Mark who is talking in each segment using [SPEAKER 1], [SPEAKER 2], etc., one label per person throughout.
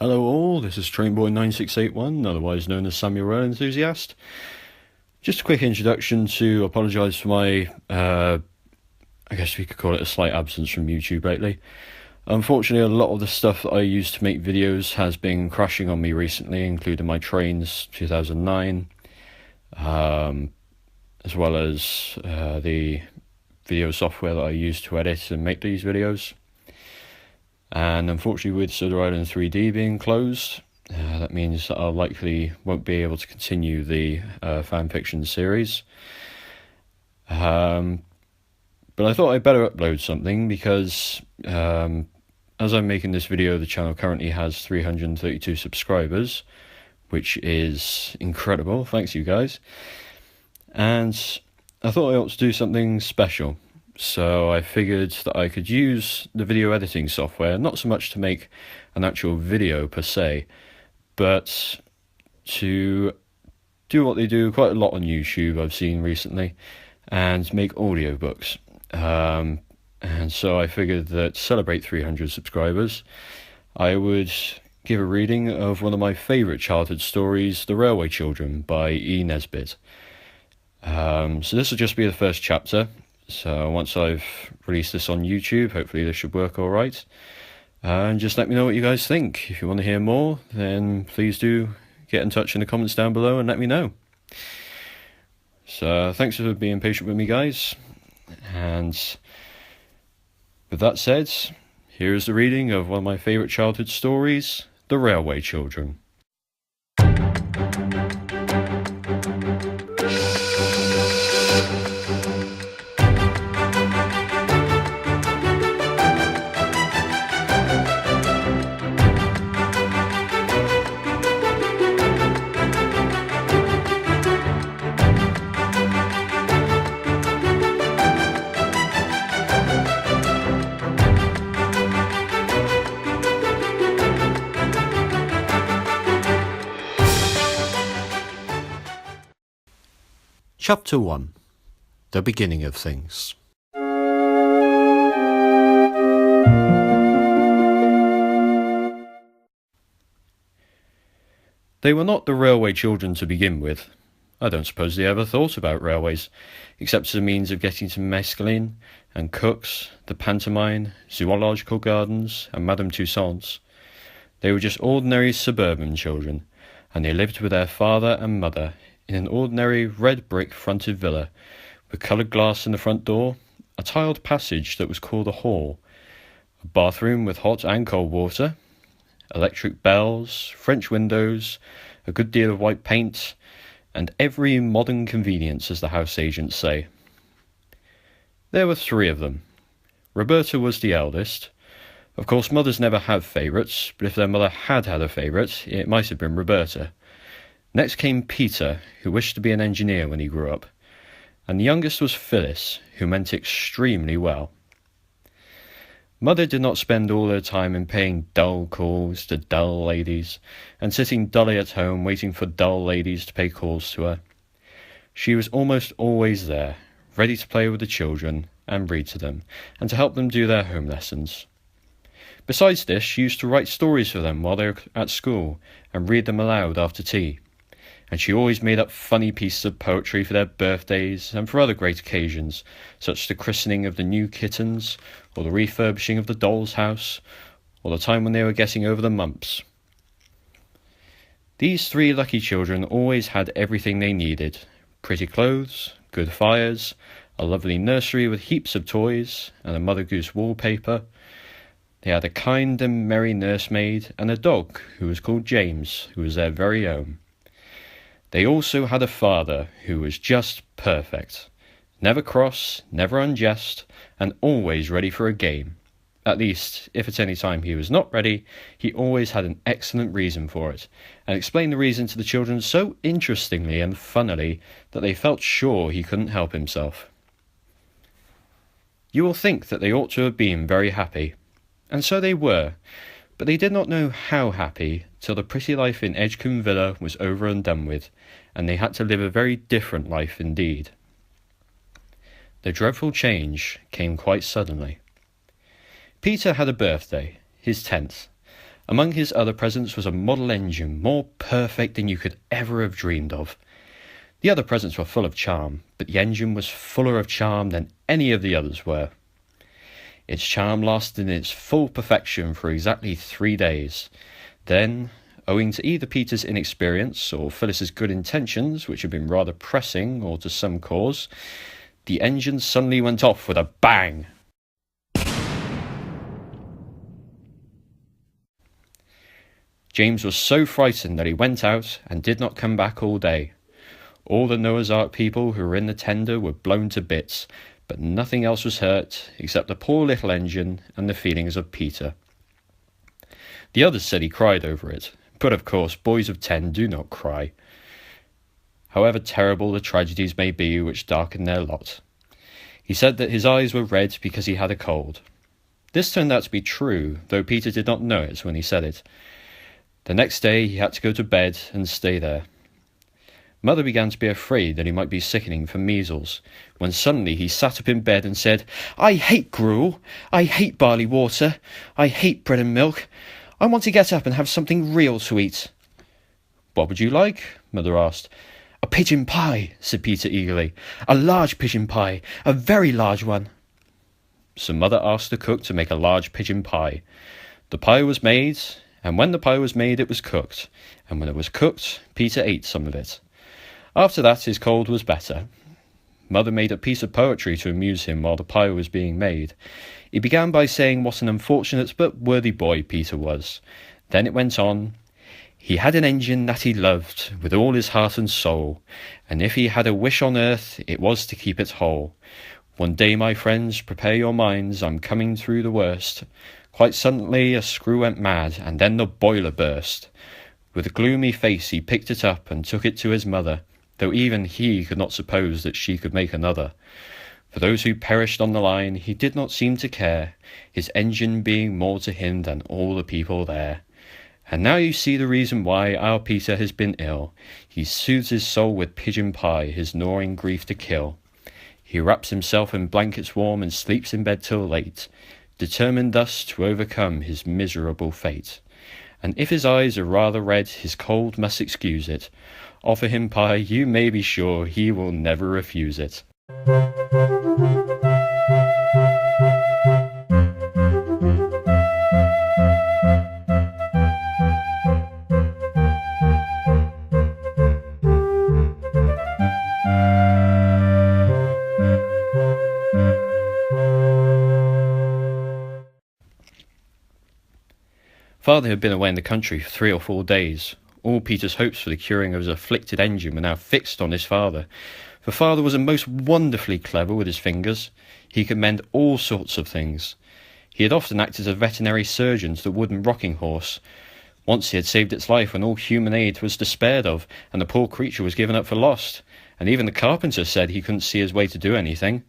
[SPEAKER 1] Hello all, this is Trainboy9681, otherwise known as Samuel Rail Enthusiast. Just a quick introduction to apologise for my, I guess we could call it a slight absence from YouTube lately. Unfortunately, a lot of the stuff that I used to make videos has been crashing on me recently, including my Trains 2009, as well as the video software that I use to edit and make these videos. And unfortunately, with Soda Island 3D being closed, that means that I likely won't be able to continue the fanfiction series. But I thought I'd better upload something because as I'm making this video, the channel currently has 332 subscribers, which is incredible. Thanks, you guys. And I thought I ought to do something special. So I figured that I could use the video editing software, not so much to make an actual video per se, but to do what they do quite a lot on YouTube I've seen recently, and make audiobooks. And so I figured that to celebrate 300 subscribers, I would give a reading of one of my favourite childhood stories, The Railway Children by E. Nesbit. So this will just be the first chapter. So once I've released this on YouTube, hopefully this should work all right. And just let me know what you guys think. If you want to hear more, then please do get in touch in the comments down below and let me know. So thanks for being patient with me, guys. And with that said, here is the reading of one of my favourite childhood stories, The Railway Children.
[SPEAKER 2] Chapter 1. The Beginning of Things.
[SPEAKER 1] They were not the railway children to begin with. I don't suppose they ever thought about railways, except as a means of getting to mescaline and cooks, the pantomime, zoological gardens, and Madame Toussaint's. They were just ordinary suburban children, and they lived with their father and mother in an ordinary red brick fronted villa, with coloured glass in the front door, a tiled passage that was called a hall, a bathroom with hot and cold water, electric bells, French windows, a good deal of white paint, and every modern convenience, as the house agents say. There were 3 of them. Roberta was the eldest. Of course, mothers never have favourites, but if their mother had had a favourite, it might have been Roberta. Next came Peter, who wished to be an engineer when he grew up, and the youngest was Phyllis, who meant extremely well. Mother did not spend all her time in paying dull calls to dull ladies, and sitting dully at home waiting for dull ladies to pay calls to her. She was almost always there, ready to play with the children and read to them, and to help them do their home lessons. Besides this, she used to write stories for them while they were at school, and read them aloud after tea. And she always made up funny pieces of poetry for their birthdays and for other great occasions, such as the christening of the new kittens, or the refurbishing of the doll's house, or the time when they were getting over the mumps. These 3 lucky children always had everything they needed: pretty clothes, good fires, a lovely nursery with heaps of toys, and a Mother Goose wallpaper. They had a kind and merry nursemaid, and a dog who was called James, who was their very own. They also had a father who was just perfect, never cross, never unjust, and always ready for a game. At least, if at any time he was not ready, he always had an excellent reason for it, and explained the reason to the children so interestingly and funnily that they felt sure he couldn't help himself. You will think that they ought to have been very happy, and so they were, but they did not know how happy till the pretty life in Edgecombe Villa was over and done with, and they had to live a very different life indeed. The dreadful change came quite suddenly. Peter had a birthday, his 10th, Among his other presents was a model engine more perfect than you could ever have dreamed of. The other presents were full of charm, but the engine was fuller of charm than any of the others were. Its charm lasted in its full perfection for exactly 3 days. Then, owing to either Peter's inexperience or Phyllis's good intentions, which had been rather pressing or to some cause, the engine suddenly went off with a bang. James was so frightened that he went out and did not come back all day. All the Noah's Ark people who were in the tender were blown to bits, but nothing else was hurt except the poor little engine and the feelings of Peter. The others said he cried over it, but of course boys of 10 do not cry, however terrible the tragedies may be which darken their lot. He said that his eyes were red because he had a cold. This turned out to be true, though Peter did not know it when he said it. The next day he had to go to bed and stay there. Mother began to be afraid that he might be sickening from measles, when suddenly he sat up in bed and said, "I hate gruel, I hate barley water, I hate bread and milk. I want to get up and have something real to eat." "What would you like?" Mother asked. "A pigeon pie," said Peter eagerly. "A large pigeon pie, a very large one." So Mother asked the cook to make a large pigeon pie. The pie was made, and when the pie was made it was cooked, and when it was cooked Peter ate some of it. After that his cold was better. Mother made a piece of poetry to amuse him while the pie was being made. It began by saying what an unfortunate but worthy boy Peter was. Then it went on, "He had an engine that he loved with all his heart and soul, and if he had a wish on earth it was to keep it whole. One day, my friends, prepare your minds, I'm coming through the worst." Quite suddenly a screw went mad, and then the boiler burst. With a gloomy face he picked it up and took it to his mother, though even he could not suppose that she could make another. For those who perished on the line he did not seem to care, his engine being more to him than all the people there. And now you see the reason why our Peter has been ill. He soothes his soul with pigeon pie, his gnawing grief to kill. He wraps himself in blankets warm and sleeps in bed till late, determined thus to overcome his miserable fate. And if his eyes are rather red, his cold must excuse it. Offer him pie, you may be sure he will never refuse it. Father had been away in the country for 3 or 4 days. All Peter's hopes for the curing of his afflicted engine were now fixed on his father, for father was most wonderfully clever with his fingers. He could mend all sorts of things. He had often acted as a veterinary surgeon to the wooden rocking horse. Once he had saved its life when all human aid was despaired of, and the poor creature was given up for lost, and even the carpenter said he couldn't see his way to do anything.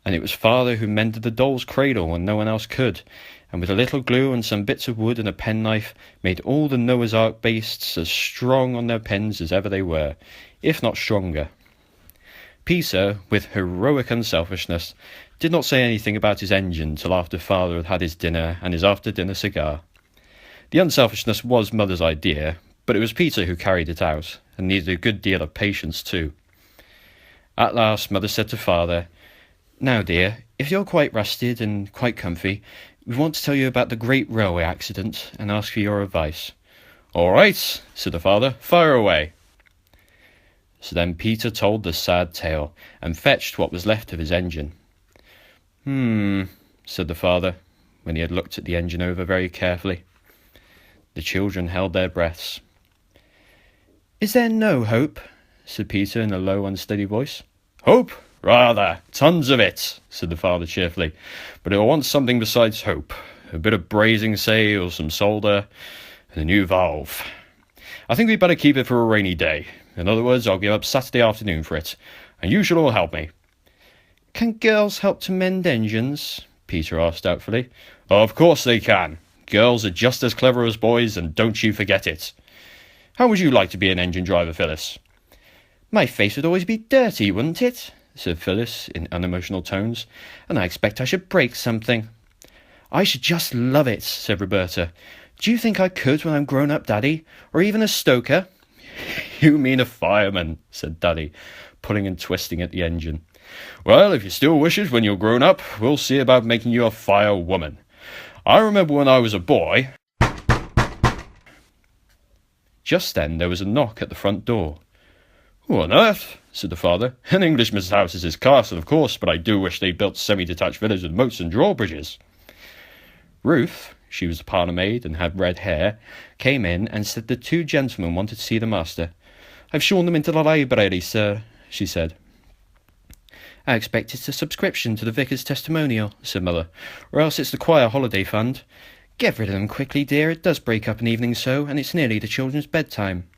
[SPEAKER 1] And it was father who mended the doll's cradle when no one else could, and with a little glue and some bits of wood and a penknife made all the Noah's Ark beasts as strong on their pens as ever they were, if not stronger. Peter, with heroic unselfishness, did not say anything about his engine till after father had had his dinner and his after-dinner cigar. The unselfishness was mother's idea, but it was Peter who carried it out, and needed a good deal of patience too. At last mother said to father, "Now dear, if you're quite rested and quite comfy, we want to tell you about the great railway accident and ask for your advice." "All right," said the father, "fire away." So then Peter told the sad tale, and fetched what was left of his engine. Said the father, when he had looked at the engine over very carefully. The children held their breaths. "Is there no hope?" said Peter in a low, unsteady voice. "Hope? Rather, tons of it," said the father cheerfully. "But it'll want something besides hope. A bit of brazing, say, or some solder, and a new valve. I think we'd better keep it for a rainy day. In other words, I'll give up Saturday afternoon for it, and you shall all help me." "Can girls help to mend engines?" Peter asked doubtfully. "Of course they can. Girls are just as clever as boys, and don't you forget it. How would you like to be an engine driver, Phyllis?" "My face would always be dirty, wouldn't it?" said Phyllis in unemotional tones, "and I expect I should break something." "I should just love it," said Roberta. Do you think I could when I'm grown up, Daddy? Or even a stoker? You mean a fireman, said Daddy, pulling and twisting at the engine. Well, if you still wish it when you're grown up, we'll see about making you a firewoman. I remember when I was a boy. Just then there was a knock at the front door. Who on earth? Said the father. An Englishman's house is his castle, of course, but I do wish they built semi-detached villas with moats and drawbridges. Ruth, she was the parlour maid and had red hair, came in and said the two gentlemen wanted to see the master. I've shown them into the library, sir, she said. I expect it's a subscription to the vicar's testimonial, said Mother, or else it's the choir holiday fund. Get rid of them quickly, dear, it does break up an evening so, and it's nearly the children's bedtime.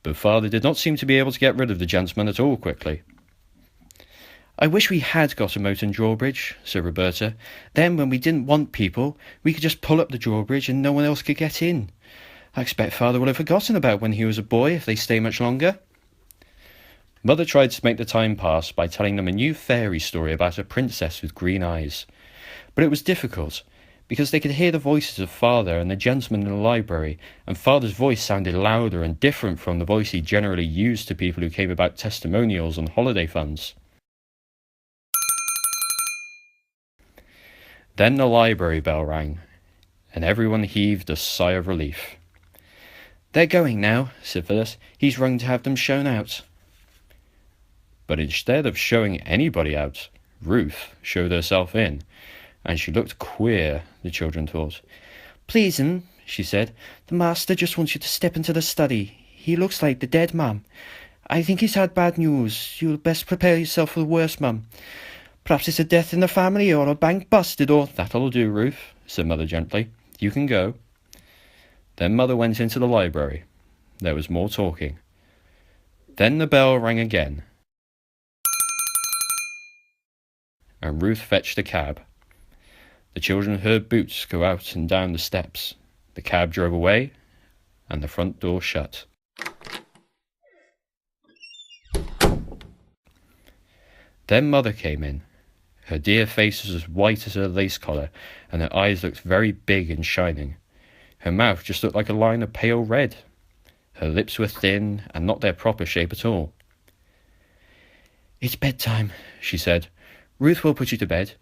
[SPEAKER 1] But Father did not seem to be able to get rid of the gentleman at all quickly. I wish we had got a moat and drawbridge, said Roberta. Then, when we didn't want people, we could just pull up the drawbridge and no one else could get in. I expect Father will have forgotten about when he was a boy if they stay much longer. Mother tried to make the time pass by telling them a new fairy story about a princess with green eyes. But it was difficult, because they could hear the voices of Father and the gentleman in the library, and Father's voice sounded louder and different from the voice he generally used to people who came about testimonials and holiday funds. Then the library bell rang, and everyone heaved a sigh of relief. They're going now, said Phyllis. He's rung to have them shown out. But instead of showing anybody out, Ruth showed herself in, and she looked queer, the children thought. Please'm, she said, the master just wants you to step into the study. He looks like the dead, mum. I think he's had bad news. You'll best prepare yourself for the worst, mum. Perhaps it's a death in the family, or a bank busted, or... That'll do, Ruth, said Mother gently. You can go. Then Mother went into the library. There was more talking. Then the bell rang again, and Ruth fetched a cab. The children heard boots go out and down the steps. The cab drove away, and the front door shut. Then Mother came in. Her dear face was as white as her lace collar, and her eyes looked very big and shining. Her mouth just looked like a line of pale red. Her lips were thin, and not their proper shape at all. It's bedtime, she said. Ruth will put you to bed.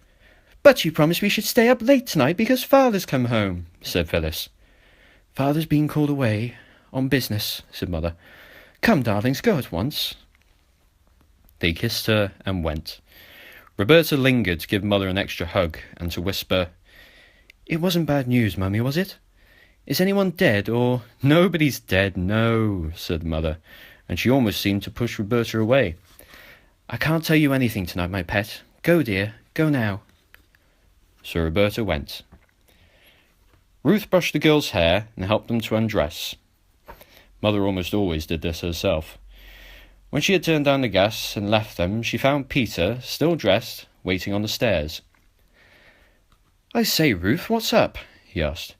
[SPEAKER 1] But you promised we should stay up late tonight because Father's come home, said Phyllis. Father's been called away on business, said Mother. Come, darlings, go at once. They kissed her and went. Roberta lingered to give Mother an extra hug and to whisper, It wasn't bad news, Mummy, was it? Is anyone dead, or... Nobody's dead, no, said Mother, and she almost seemed to push Roberta away. I can't tell you anything tonight, my pet. Go, dear, go now. So Roberta went. Ruth brushed the girls' hair and helped them to undress. Mother almost always did this herself. When she had turned down the gas and left them, she found Peter, still dressed, waiting on the stairs. I say, Ruth, what's up? He asked.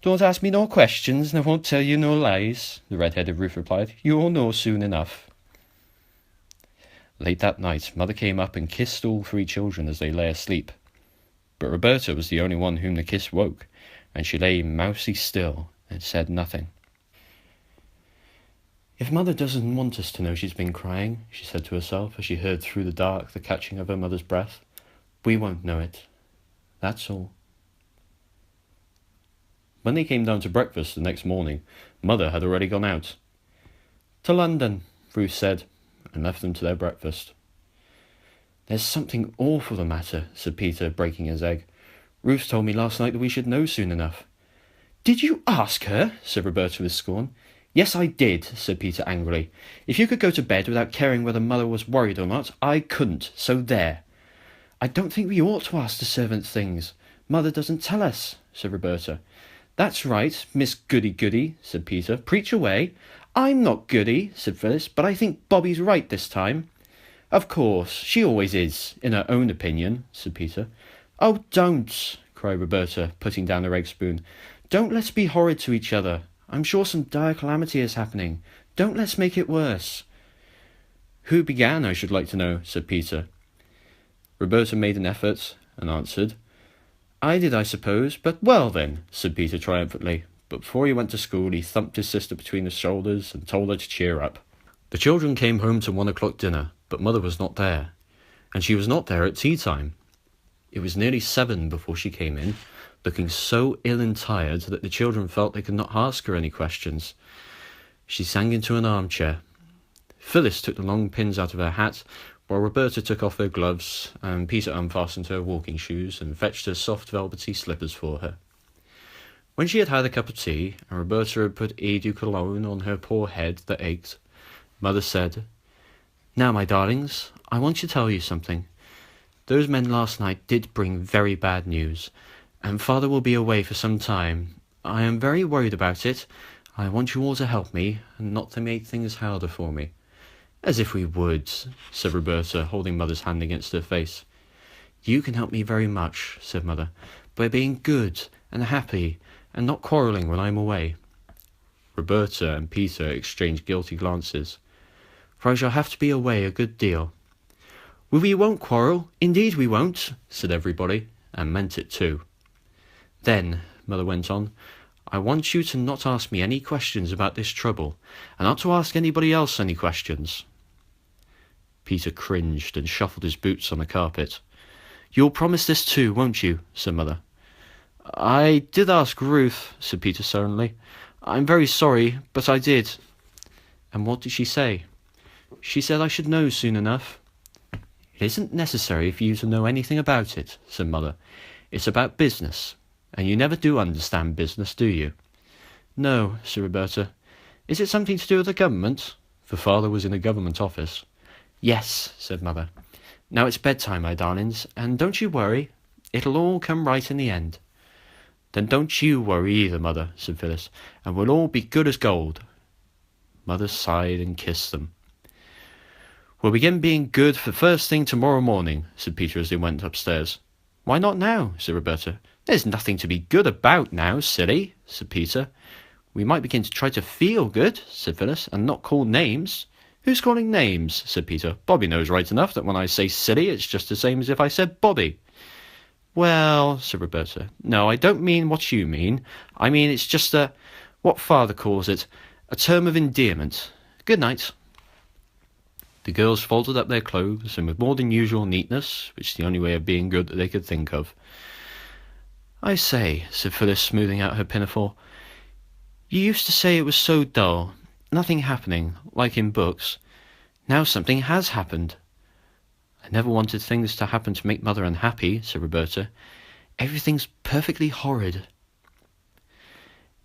[SPEAKER 1] Don't ask me no questions, and I won't tell you no lies, the red-headed Ruth replied. You'll know soon enough. Late that night, Mother came up and kissed all three children as they lay asleep. But Roberta was the only one whom the kiss woke, and she lay mousy still and said nothing. If Mother doesn't want us to know she's been crying, she said to herself as she heard through the dark the catching of her mother's breath, we won't know it. That's all. When they came down to breakfast the next morning, Mother had already gone out. To London, Ruth said, and left them to their breakfast. There's something awful the matter, said Peter, breaking his egg. Ruth told me last night that we should know soon enough. Did you ask her? Said Roberta with scorn. Yes, I did, said Peter angrily. If you could go to bed without caring whether Mother was worried or not, I couldn't, so there. I don't think we ought to ask the servant things. Mother doesn't tell us, said Roberta. That's right, Miss Goody-Goody, said Peter. Preach away. I'm not goody, said Phyllis, but I think Bobby's right this time. Of course, she always is, in her own opinion, said Peter. Oh, don't, cried Roberta, putting down her egg spoon. Don't let's be horrid to each other. I'm sure some dire calamity is happening. Don't let's make it worse. Who began, I should like to know, said Peter. Roberta made an effort and answered, I did, I suppose, but well then, said Peter triumphantly. But before he went to school, he thumped his sister between the shoulders and told her to cheer up. The children came home to 1 o'clock dinner, but Mother was not there, and she was not there at tea time. It was nearly 7 before she came in, looking so ill and tired that the children felt they could not ask her any questions. She sank into an armchair. Phyllis took the long pins out of her hat, while Roberta took off her gloves, and Peter unfastened her walking shoes and fetched her soft velvety slippers for her. When she had had a cup of tea, and Roberta had put eau de cologne on her poor head that ached, Mother said, "Now, my darlings, I want to tell you something. Those men last night did bring very bad news, and Father will be away for some time. I am very worried about it. I want you all to help me, and not to make things harder for me." "As if we would," said Roberta, holding Mother's hand against her face. "You can help me very much," said Mother, "by being good and happy, and not quarrelling when I'm away." Roberta and Peter exchanged guilty glances. "For I shall have to be away a good deal." "We won't quarrel, indeed we won't," said everybody, and meant it too. "Then," Mother went on, "I want you to not ask me any questions about this trouble, and not to ask anybody else any questions." Peter cringed and shuffled his boots on the carpet. "You'll promise this too, won't you?" said Mother. "I did ask Ruth," said Peter sullenly. "I'm very sorry, but I did." "And what did she say?" "She said I should know soon enough." "It isn't necessary for you to know anything about it," said Mother. "It's about business, and you never do understand business, do you?" "No," said Roberta. "Is it something to do with the government?" For Father was in a government office. "Yes," said Mother. "Now it's bedtime, my darlings, and don't you worry. It'll all come right in the end." "Then don't you worry either, Mother," said Phyllis, "and we'll all be good as gold." Mother sighed and kissed them. "We'll begin being good for first thing tomorrow morning," said Peter as they went upstairs. "Why not now?" said Roberta. "There's nothing to be good about now, silly," said Peter. "We might begin to try to feel good," said Phyllis, "and not call names." "Who's calling names?" said Peter. "Bobby knows right enough that when I say silly, it's just the same as if I said Bobby." "Well," said Roberta, "no, I don't mean what you mean. I mean it's just what Father calls it, a term of endearment. Good night." The girls folded up their clothes, and with more than usual neatness, which is the only way of being good that they could think of. "I say," said Phyllis, smoothing out her pinafore, "you used to say it was so dull, nothing happening, like in books. Now something has happened." "I never wanted things to happen to make Mother unhappy," said Roberta. "Everything's perfectly horrid."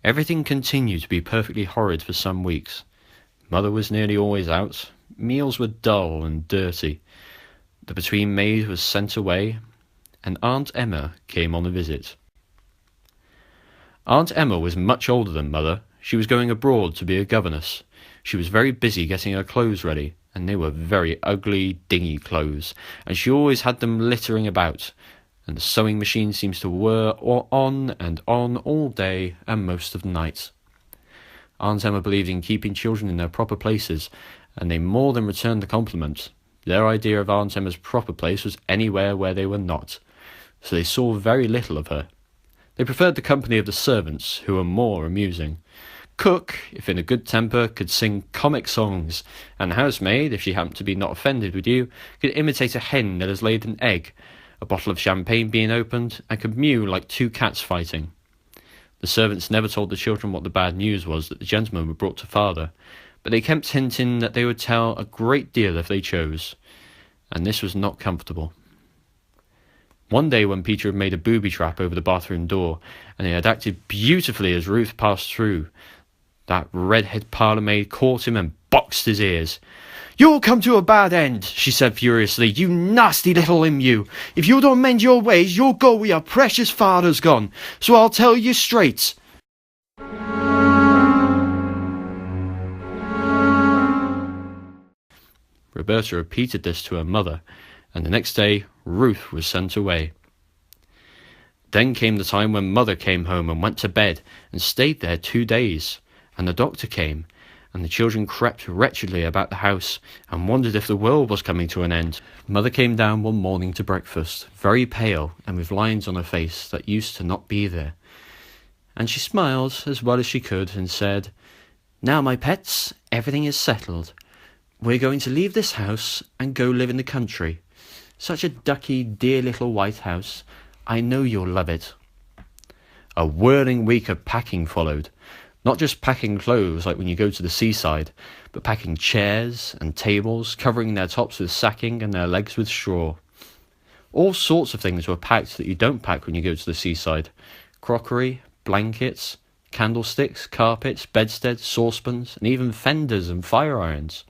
[SPEAKER 1] Everything continued to be perfectly horrid for some weeks. Mother was nearly always out. Meals were dull and dirty. The between maid was sent away, and Aunt Emma came on a visit. Aunt Emma was much older than Mother. She was going abroad to be a governess. She was very busy getting her clothes ready, and they were very ugly, dingy clothes, and she always had them littering about, and the sewing machine seems to whir on and on all day and most of the night. Aunt Emma believed in keeping children in their proper places, and they more than returned the compliment. Their idea of Aunt Emma's proper place was anywhere where they were not, so they saw very little of her. They preferred the company of the servants, who were more amusing. Cook, if in a good temper, could sing comic songs, and the housemaid, if she happened to be not offended with you, could imitate a hen that has laid an egg, a bottle of champagne being opened, and could mew like two cats fighting. The servants never told the children what the bad news was that the gentlemen were brought to Father, but they kept hinting that they would tell a great deal if they chose, and this was not comfortable. One day when Peter had made a booby trap over the bathroom door, and he had acted beautifully as Ruth passed through, that red-head parlour-maid caught him and boxed his ears. "You'll come to a bad end," she said furiously, "you nasty little imp you. If you don't mend your ways, you'll go where your precious father's gone. So I'll tell you straight." Roberta repeated this to her mother, and the next day Ruth was sent away. Then came the time when Mother came home and went to bed, and stayed there 2 days, and the doctor came, and the children crept wretchedly about the house and wondered if the world was coming to an end. Mother came down one morning to breakfast, very pale and with lines on her face that used to not be there. And she smiled as well as she could and said, "Now, my pets, everything is settled. We're going to leave this house and go live in the country. Such a ducky, dear little white house. I know you'll love it." A whirling week of packing followed. Not just packing clothes like when you go to the seaside, but packing chairs and tables, covering their tops with sacking and their legs with straw. All sorts of things were packed that you don't pack when you go to the seaside. Crockery, blankets, candlesticks, carpets, bedsteads, saucepans, and even fenders and fire irons.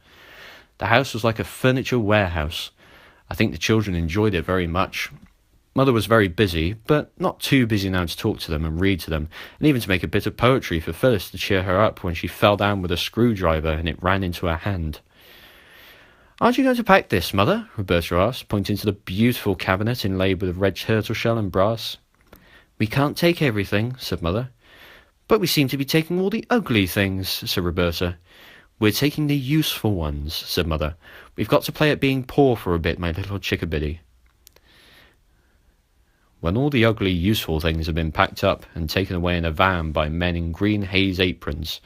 [SPEAKER 1] The house was like a furniture warehouse. I think the children enjoyed it very much. Mother was very busy, but not too busy now to talk to them and read to them, and even to make a bit of poetry for Phyllis to cheer her up when she fell down with a screwdriver and it ran into her hand. "Aren't you going to pack this, Mother?" Roberta asked, pointing to the beautiful cabinet inlaid with red turtle shell and brass. "We can't take everything," said Mother. "But we seem to be taking all the ugly things," said Roberta. "We're taking the useful ones," said Mother. "We've got to play at being poor for a bit, my little chickabiddy." When all the ugly, useful things had been packed up and taken away in a van by men in green haze aprons,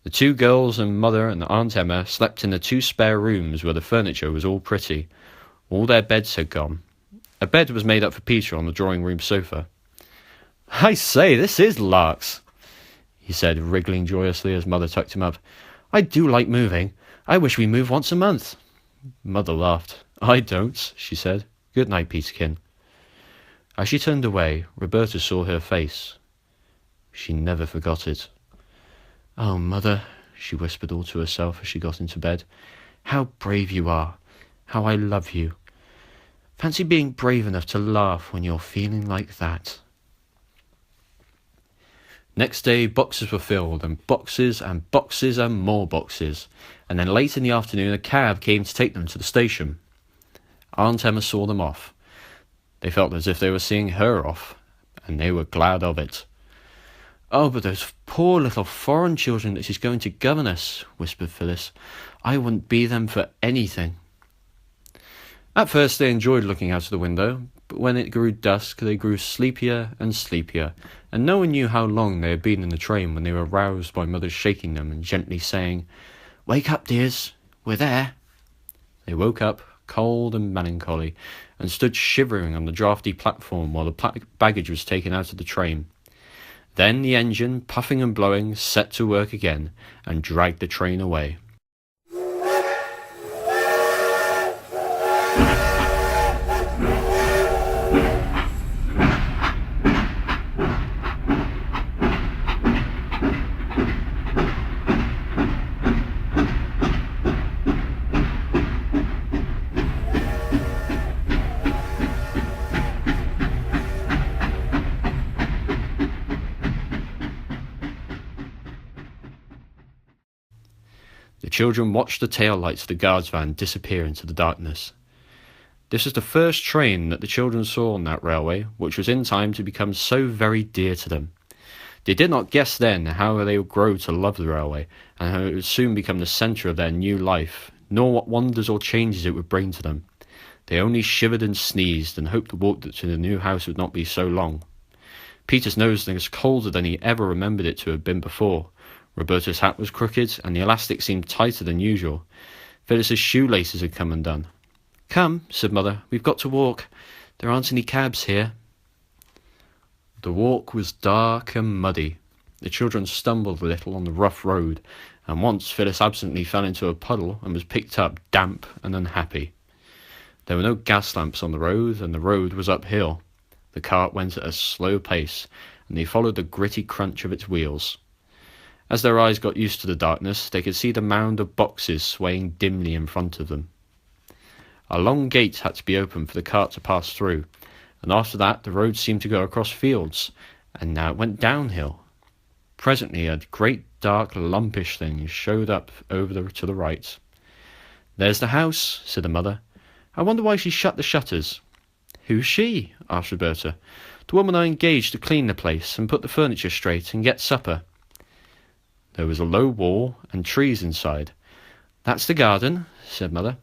[SPEAKER 1] the two girls and Mother and Aunt Emma slept in the two spare rooms where the furniture was all pretty. All their beds had gone. A bed was made up for Peter on the drawing-room sofa. "I say, this is larks," he said, wriggling joyously as Mother tucked him up. "I do like moving. I wish we moved once a month." Mother laughed. "I don't," she said. "Good night, Peterkin." As she turned away, Roberta saw her face. She never forgot it. "Oh, Mother," she whispered all to herself as she got into bed. "How brave you are. How I love you. Fancy being brave enough to laugh when you're feeling like that." Next day, boxes were filled, and boxes and boxes and more boxes, and then late in the afternoon a cab came to take them to the station. Aunt Emma saw them off. They felt as if they were seeing her off, and they were glad of it. "Oh, but those poor little foreign children that she's going to governess," whispered Phyllis. "I wouldn't be them for anything." At first they enjoyed looking out of the window, but when it grew dusk they grew sleepier and sleepier, and no one knew how long they had been in the train when they were roused by Mother shaking them and gently saying, "Wake up, dears, we're there." They woke up, cold and melancholy, and stood shivering on the draughty platform while the baggage was taken out of the train. Then the engine, puffing and blowing, set to work again and dragged the train away. The children watched the taillights of the guards van disappear into the darkness. This was the first train that the children saw on that railway, which was in time to become so very dear to them. They did not guess then how they would grow to love the railway, and how it would soon become the centre of their new life, nor what wonders or changes it would bring to them. They only shivered and sneezed, and hoped the walk to the new house would not be so long. Peter's nose was colder than he ever remembered it to have been before. Roberta's hat was crooked, and the elastic seemed tighter than usual. Phyllis's shoelaces had come undone. "Come," said Mother, "we've got to walk. There aren't any cabs here." The walk was dark and muddy. The children stumbled a little on the rough road, and once Phyllis absently fell into a puddle and was picked up damp and unhappy. There were no gas lamps on the road, and the road was uphill. The cart went at a slow pace, and they followed the gritty crunch of its wheels. As their eyes got used to the darkness, they could see the mound of boxes swaying dimly in front of them. A long gate had to be opened for the cart to pass through, and after that the road seemed to go across fields, and now it went downhill. Presently a great dark lumpish thing showed up to the right. "There's the house," said the mother. "I wonder why she shut the shutters." "Who's she?" asked Roberta. "The woman I engaged to clean the place and put the furniture straight and get supper." There was a low wall and trees inside. "That's the garden," said Mother.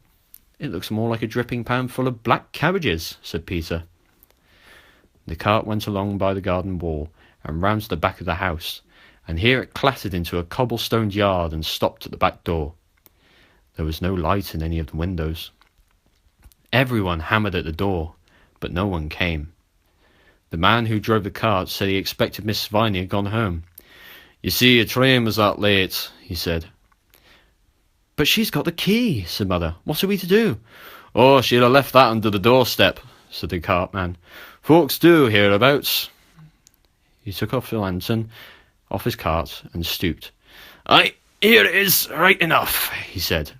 [SPEAKER 1] "It looks more like a dripping pan full of black cabbages," said Peter. The cart went along by the garden wall and round to the back of the house, and here it clattered into a cobblestoned yard and stopped at the back door. There was no light in any of the windows. Everyone hammered at the door, but no one came. The man who drove the cart said he expected Miss Viney had gone home. "You see, a train was that late," he said. "But she's got the key," said Mother. "What are we to do?" "Oh, she'd have left that under the doorstep," said the cartman. "Folks do hereabouts." He took off the lantern off his cart and stooped. "Aye, here it is, right enough," he said.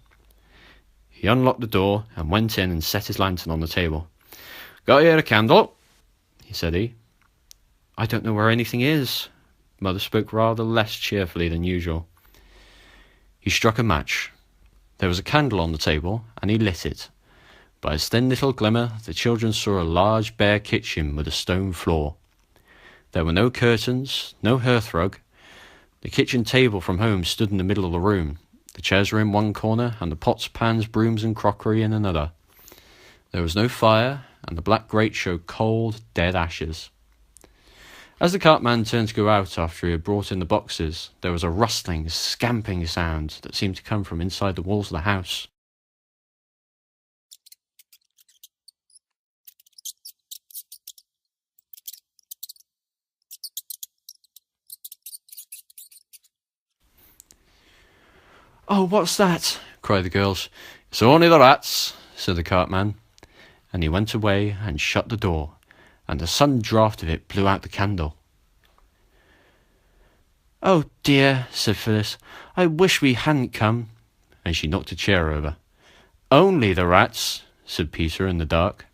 [SPEAKER 1] He unlocked the door and went in and set his lantern on the table. "Got here a candle?" said he. "I don't know where anything is." Mother spoke rather less cheerfully than usual. He struck a match. There was a candle on the table, and he lit it. By its thin little glimmer, the children saw a large bare kitchen with a stone floor. There were no curtains, no hearthrug. The kitchen table from home stood in the middle of the room. The chairs were in one corner, and the pots, pans, brooms, and crockery in another. There was no fire, and the black grate showed cold, dead ashes. As the cartman turned to go out after he had brought in the boxes, there was a rustling, scamping sound that seemed to come from inside the walls of the house. "Oh, what's that?" cried the girls. "It's only the rats," said the cartman, and he went away and shut the door, and a sudden draught of it blew out the candle. "Oh dear," said Phyllis, "I wish we hadn't come," and she knocked a chair over. "Only the rats," said Peter in the dark.